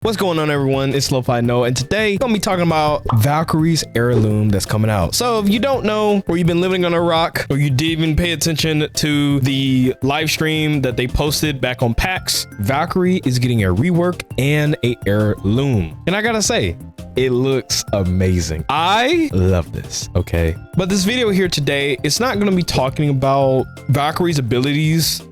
What's going on, everyone? It's Lo-Fi Nole, and today I'm gonna be talking about Valkyrie's Heirloom that's coming out. So if you don't know, or you've been living on a rock, or you didn't even pay attention to the live stream that they posted back on PAX, Valkyrie is getting a rework and a heirloom. And I gotta say, it looks amazing. I love this, okay? But this video here today, it's not gonna be talking about Valkyrie's abilities,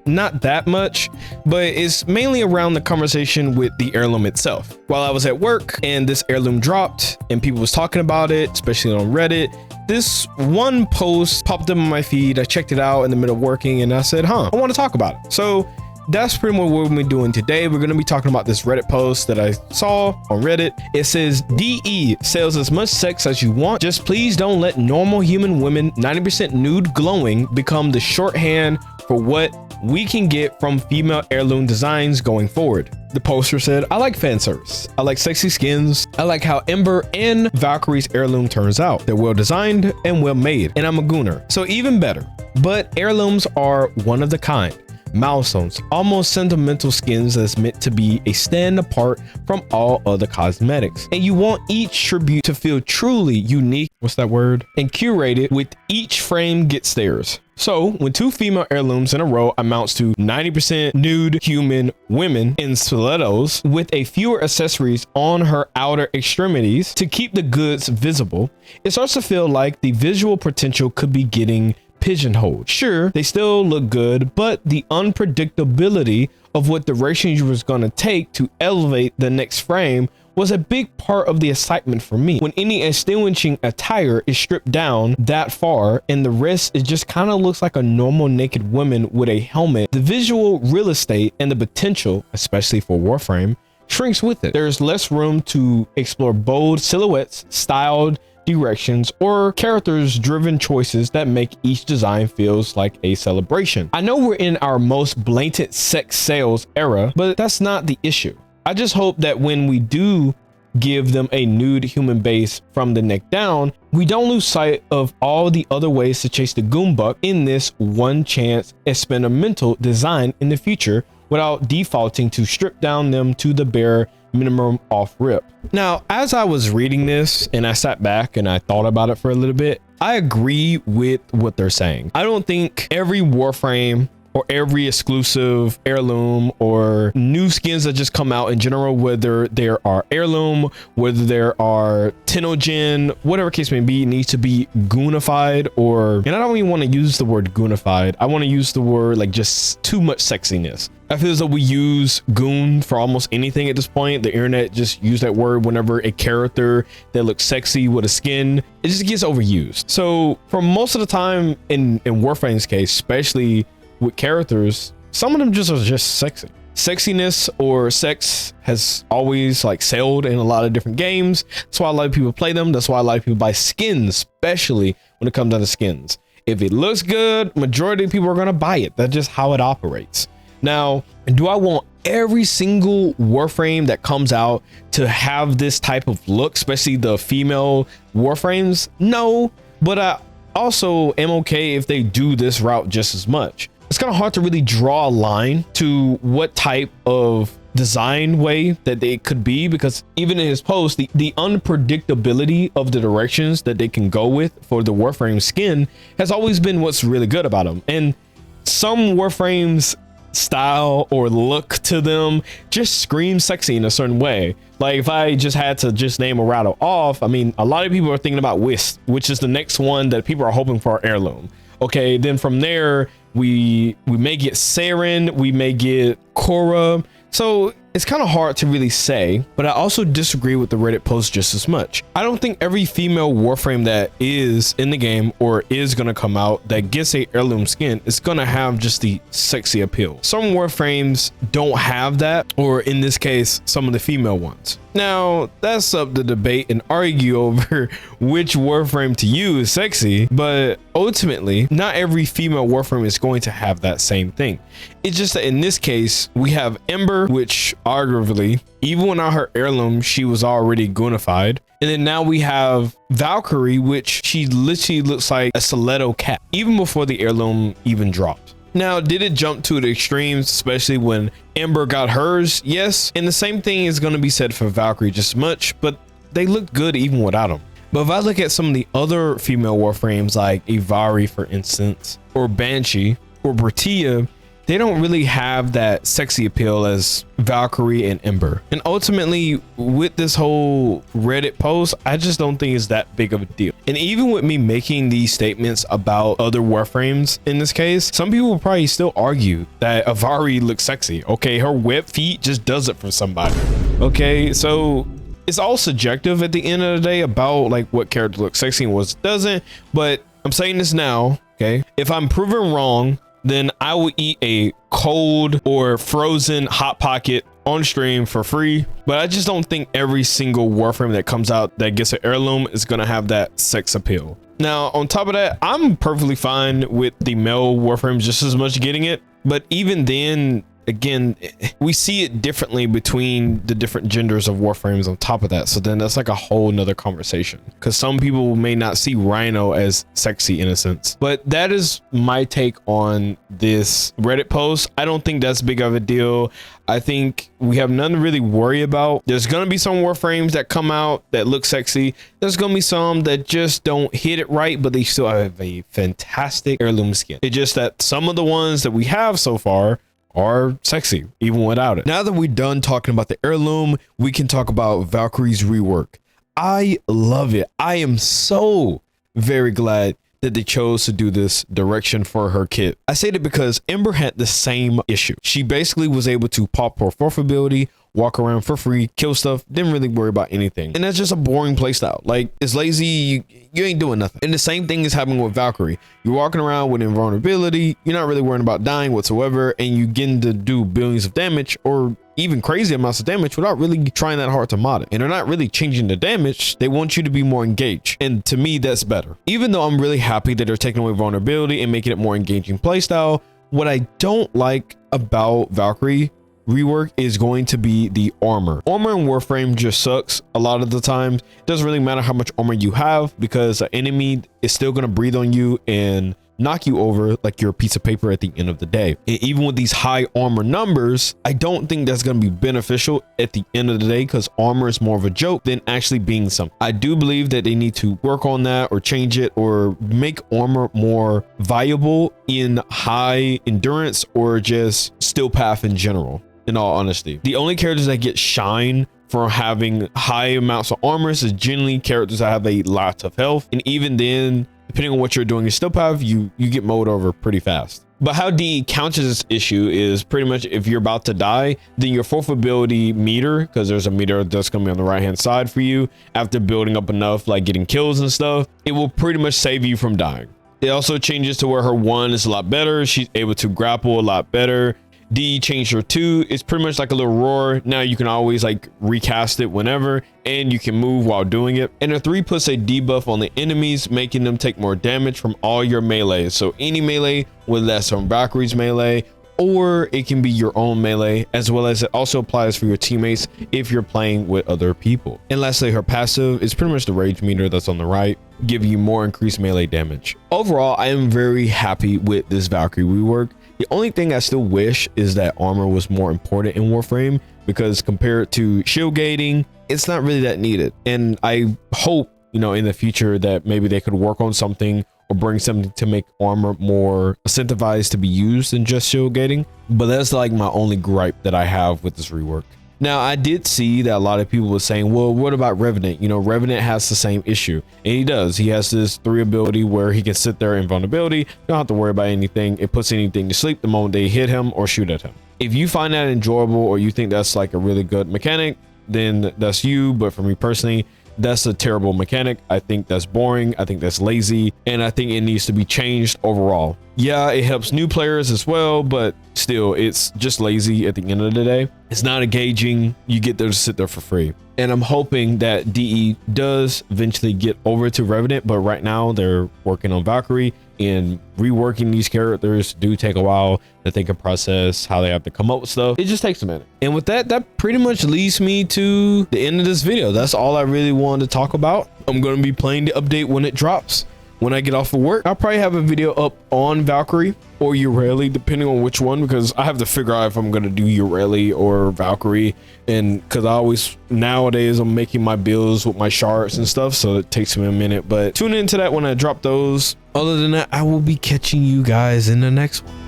not that much, but it's mainly around the conversation with the heirloom itself. While I was at work and this heirloom dropped and people was talking about it, especially on Reddit, this one post popped up on my feed. I checked it out in the middle of working and I said, I want to talk about it. So that's pretty much what we're gonna be doing today. We're gonna be talking about this Reddit post that I saw on Reddit. It says, DE sells as much sex as you want. Just please don't let normal human women 90% nude glowing become the shorthand for what we can get from female heirloom designs going forward. The poster said, I like fan service. I like sexy skins. I like how Ember and Valkyrie's heirloom turns out. They're well designed and well made, and I'm a gooner, so even better. But heirlooms are one of the kind. Milestones, almost sentimental skins that's meant to be a stand apart from all other cosmetics. And you want each tribute to feel truly unique, what's that word? And curated, with each frame gets theirs. So when two female heirlooms in a row amounts to 90% nude human women in stilettos with a fewer accessories on her outer extremities to keep the goods visible, it starts to feel like the visual potential could be getting pigeonholed. Sure, they still look good, but the unpredictability of what direction you was going to take to elevate the next frame was a big part of the excitement for me. When any extinguishing attire is stripped down that far and the rest, it just kind of looks like a normal naked woman with a helmet, the visual real estate and the potential, especially for Warframe, shrinks with it. There's less room to explore bold silhouettes, styled directions, or characters driven choices that make each design feels like a celebration. I know we're in our most blatant sex sales era, but that's not the issue. I just hope that when we do give them a nude human base from the neck down, we don't lose sight of all the other ways to chase the goon buck in this one chance experimental design in the future without defaulting to strip down them to the bare minimum off rip. Now, as I was reading this and I sat back and I thought about it for a little bit, I agree with what they're saying. I don't think every Warframe or every exclusive heirloom or new skins that just come out in general, whether there are heirloom, whether there are Tenogen, whatever case may be, needs to be goonified, or, and I don't even want to use the word goonified. I want to use the word like just too much sexiness. I feel as though we use goon for almost anything at this point. The internet just use that word whenever a character that looks sexy with a skin, it just gets overused. So for most of the time in Warframe's case, especially with characters, some of them just are just sexy. Sexiness or sex has always like sailed in a lot of different games. That's why a lot of people play them. That's why a lot of people buy skins, especially when it comes down to skins. If it looks good, majority of people are going to buy it. That's just how it operates. Now, do I want every single Warframe that comes out to have this type of look, especially the female Warframes? No, but I also am okay if they do this route just as much. It's kind of hard to really draw a line to what type of design way that they could be, because even in his post, the unpredictability of the directions that they can go with for the Warframe skin has always been what's really good about them. And some Warframes style or look to them just scream sexy in a certain way. Like if I just had to just name a rattle off, I mean, a lot of people are thinking about Wisp, which is the next one that people are hoping for our heirloom. Okay, then from there we may get Saren, we may get Korra. So it's kind of hard to really say, but I also disagree with the Reddit post just as much. I don't think every female Warframe that is in the game or is going to come out that gets a heirloom skin is going to have just the sexy appeal. Some Warframes don't have that, or in this case, some of the female ones. Now, that's up to debate and argue over which Warframe to use sexy, but ultimately, not every female Warframe is going to have that same thing. It's just that in this case, we have Ember, which arguably, even without her heirloom, she was already goonified. And then now we have Valkyrie, which she literally looks like a stiletto cat, even before the heirloom even dropped. Now, did it jump to the extremes, especially when Ember got hers? Yes. And the same thing is going to be said for Valkyrie just as much, but they looked good even without them. But if I look at some of the other female Warframes like Avari, for instance, or Banshee, or Bertia, they don't really have that sexy appeal as Valkyrie and Ember. And ultimately, with this whole Reddit post, I just don't think it's that big of a deal. And even with me making these statements about other Warframes in this case, some people will probably still argue that Avari looks sexy. Okay, her web feet just does it for somebody. Okay, so it's all subjective at the end of the day about like what character looks sexy and what doesn't. But I'm saying this now, okay? If I'm proven wrong, then I will eat a cold or frozen hot pocket on stream for free. But I just don't think every single Warframe that comes out that gets an heirloom is gonna have that sex appeal. Now, on top of that, I'm perfectly fine with the male Warframes just as much getting it. But even then, again, we see it differently between the different genders of Warframes on top of that. So then that's like a whole nother conversation, because some people may not see Rhino as sexy in a sense. But that is my take on this Reddit post. I don't think that's big of a deal. I think we have nothing to really worry about. There's going to be some Warframes that come out that look sexy. There's going to be some that just don't hit it right, but they still have a fantastic heirloom skin. It's just that some of the ones that we have so far are sexy even without it. Now that we're done talking about the heirloom, we can talk about Valkyrie's rework. I love it. I am so very glad that they chose to do this direction for her kit. I say that because Ember had the same issue. She basically was able to pop her fourth ability, walk around for free, kill stuff, didn't really worry about anything. And that's just a boring playstyle. Like, it's lazy, you ain't doing nothing. And the same thing is happening with Valkyrie. You're walking around with invulnerability, you're not really worrying about dying whatsoever, and you getting to do billions of damage or even crazy amounts of damage without really trying that hard to mod it. And they're not really changing the damage, they want you to be more engaged. And to me, that's better. Even though I'm really happy that they're taking away vulnerability and making it more engaging playstyle, what I don't like about Valkyrie rework is going to be the armor. Armor in Warframe just sucks a lot of the times. It doesn't really matter how much armor you have, because an enemy is still going to breathe on you and knock you over like you're a piece of paper at the end of the day. And even with these high armor numbers, I don't think that's going to be beneficial at the end of the day, because armor is more of a joke than actually being something. I do believe that they need to work on that or change it or make armor more viable in high endurance or just still path in general. In all honesty, the only characters that get shine for having high amounts of armor is generally characters that have a lot of health, and even then, depending on what you're doing in still path, you get mowed over pretty fast. But how DE counters this issue is pretty much if you're about to die, then your fourth ability meter, because there's a meter that's going to be on the right hand side for you after building up enough, like getting kills and stuff, it will pretty much save you from dying. It also changes to where her 1 is a lot better. She's able to grapple a lot better. D changed her 2. It's pretty much like a little roar. Now you can always like recast it whenever, and you can move while doing it. And her 3 puts a debuff on the enemies, making them take more damage from all your melee. So any melee, whether that's from Valkyrie's melee, or it can be your own melee, as well as it also applies for your teammates if you're playing with other people. And lastly, her passive is pretty much the rage meter that's on the right, giving you more increased melee damage. Overall, I am very happy with this Valkyrie rework. The only thing I still wish is that armor was more important in Warframe, because compared to shield gating, it's not really that needed. And I hope, you know, in the future that maybe they could work on something or bring something to make armor more incentivized to be used than just shield gating. But that's like my only gripe that I have with this rework. Now, I did see that a lot of people were saying, well, what about Revenant? You know, Revenant has the same issue, and he does. He has this 3 ability where he can sit there in vulnerability, don't have to worry about anything. It puts anything to sleep the moment they hit him or shoot at him. If you find that enjoyable or you think that's like a really good mechanic, then that's you. But for me personally, that's a terrible mechanic. I think that's boring. I think that's lazy, and I think it needs to be changed overall. Yeah, it helps new players as well, but still, it's just lazy at the end of the day. It's not engaging. You get there to sit there for free. And I'm hoping that DE does eventually get over to Revenant, but right now they're working on Valkyrie, and reworking these characters do take a while that they can process how they have to come up with stuff. It just takes a minute. And with that, that pretty much leads me to the end of this video. That's all I really wanted to talk about. I'm going to be playing the update when it drops. when I get off of work, I'll probably have a video up on Valkyrie or Heirloom, depending on which one, because I have to figure out if I'm gonna do Heirloom or Valkyrie. And because I always nowadays I'm making my builds with my shards and stuff, so it takes me a minute. But tune into that when I drop those. Other than that, I will be catching you guys in the next one.